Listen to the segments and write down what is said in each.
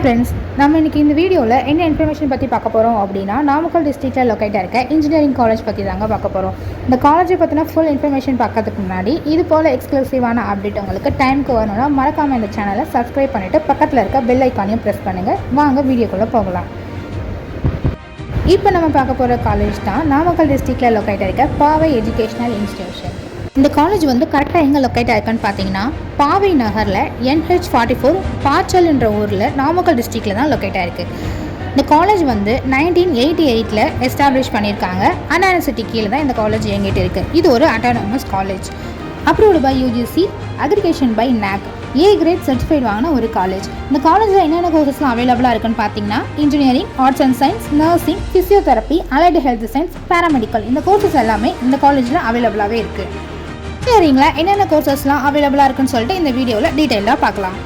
Friends, நம்ம இன்றைக்கி இந்த வீடியோவில் என்ன இன்ஃபர்மேஷன் பற்றி பார்க்க போகிறோம் அப்படின்னா, நாமக்கல் டிஸ்ட்ரிக்டில் லொக்கேட்டாக இருக்க இன்ஜினியரிங் காலேஜ் பற்றி தாங்க பார்க்க போகிறோம். இந்த காலேஜை பற்றின ஃபுல் இன்ஃபர்மேஷன் பார்க்கறதுக்கு முன்னாடி இது போல் எக்ஸ்க்ளூசிவான அப்டேட் உங்களுக்கு டைமுக்கு வரணும்னா மறக்காமல் இந்த சேனலை சப்ஸ்கிரைப் பண்ணிவிட்டு பக்கத்தில் இருக்க பெல் ஐக்கானையும் ப்ரெஸ் பண்ணுங்கள். வாங்க வீடியோக்குள்ளே போகலாம். இப்போ நம்ம பார்க்க போகிற காலேஜ் தான் நாமக்கல் டிஸ்ட்ரிக்டில் லொக்கேட்டாக இருக்க பாவை எஜுகேஷனல் இன்ஸ்டிடியூஷன். இந்த காலேஜ் கரெக்டாக எங்கே லொக்கேட் ஆயிருக்குன்னு பார்த்தீங்கன்னா, பாவை நகரில் NH44 பாச்சல்ன்ற ஊரில் நாமக்கல் டிஸ்ட்ரிக்டில் தான் லொக்கேட் ஆயிருக்கு. இந்த காலேஜ் 1988 எஸ்டாப்ளிஷ் பண்ணியிருக்காங்க. அண்ணா யூனிவர்சிட்டி கீழே தான் இந்த காலேஜ் இயங்கிட்டு இருக்குது. இது ஒரு autonomous college. Approved by UGC, accreditation by NAC, A grade certified வாங்கின ஒரு காலேஜ். இந்த காலேஜில் என்னென்ன கோர்சஸ்லாம் அவைலபிளாக இருக்குன்னு பார்த்தீங்கன்னா, engineering, arts and science, nursing, physiotherapy, allied health science, paramedical, இந்த கோர்சஸ் எல்லாமே இந்த காலேஜில் அவைலபிளாகவே இருக்குது. இன்ஜினியரிங்கில் என்னென்ன கோர்சஸ்லாம் அவைலபிளாக இருக்குன்னு சொல்லிட்டு இந்த வீடியோவில் டீட்டெயிலாக பார்க்கலாம்.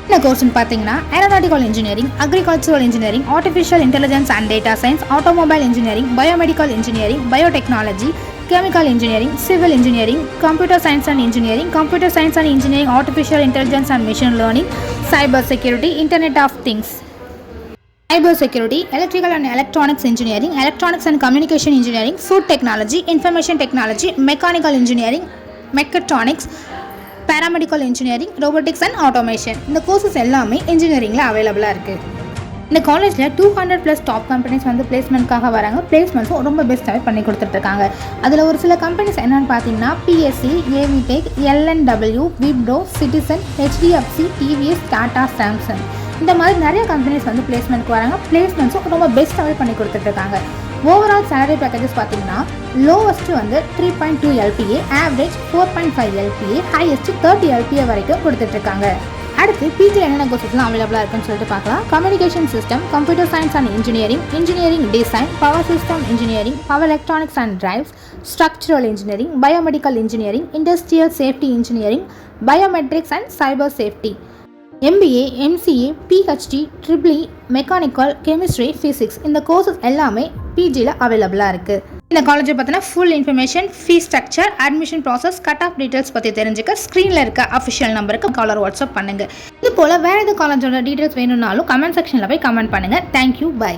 என்ன கோர்ஸ்னு பார்த்தீங்கன்னா, aeronautical engineering, agricultural engineering, artificial intelligence and data science, automobile engineering, biomedical engineering, biotechnology, chemical engineering, civil engineering, computer science and engineering, computer science and engineering, artificial intelligence and machine learning, cyber security, internet of things, cyber security, electrical and electronics engineering, electronics and communication engineering, food technology, information technology, mechanical engineering, mechatronics, paramedical engineering, robotics and automation. இந்த courses எல்லாமே இன்ஜினியரிங்கில் அவைலபிளாக இருக்குது. இந்த காலேஜில் 200+ top companies பிளேஸ்மெண்ட்காக வராங்க. பிளேஸ்மெண்ட்ஸும் ரொம்ப பெஸ்ட்டாகவே பண்ணி கொடுத்துட்ருக்காங்க. அதில் ஒரு சில கம்பெனிஸ் என்னென்னு பார்த்தீங்கன்னா, PSC, AVTech, LNW, Wipro, Citizen, HDFC, TVS, Tata, Samsung, இந்த மாதிரி நிறைய கம்பெனிஸ் பிளேஸ்மெண்ட்க்கு வராங்க. பிளேஸ்மெண்ட்ஸும் ரொம்ப பெஸ்ட்டாகவே பண்ணி கொடுத்துட்ருக்காங்க. ஓவரால் சேலரி பேக்கேஜஸ் பார்த்தீங்கன்னா, lowest 3.2 LPA, average 4.5 LPA, highest 30 LPA வரைக்கும் கொடுத்துட்ருக்காங்க. அடுத்து பிஜியில் என்னென்ன கோர்சஸ்லாம் அவைலபிளாக இருக்குன்னு சொல்லிட்டு பார்க்கலாம். Communication system, computer science and engineering, engineering design, power system engineering, power electronics and drives, structural engineering, biomedical engineering, industrial safety engineering, biometrics and cyber safety, MBA, MCA, PhD, EEE, mechanical, chemistry, physics, இந்த courses எல்லாமே பிஜியில் அவைலபிளாக இருக்குது. இந்த காலேஜை பற்றின full information, fees structure, admission process, cut off details பற்றி தெரிஞ்சுக்க ஸ்க்ரீனில் இருக்க அஃபிஷியல் நம்பருக்கு காலர் வாட்ஸ்அப் பண்ணுங்கள். இது போல் வேறு எது காலேஜோட டீட்டெயில்ஸ் வேணும்னாலும் கமெண்ட் செக்ஷனில் போய் கமெண்ட் பண்ணுங்கள். Thank you, by.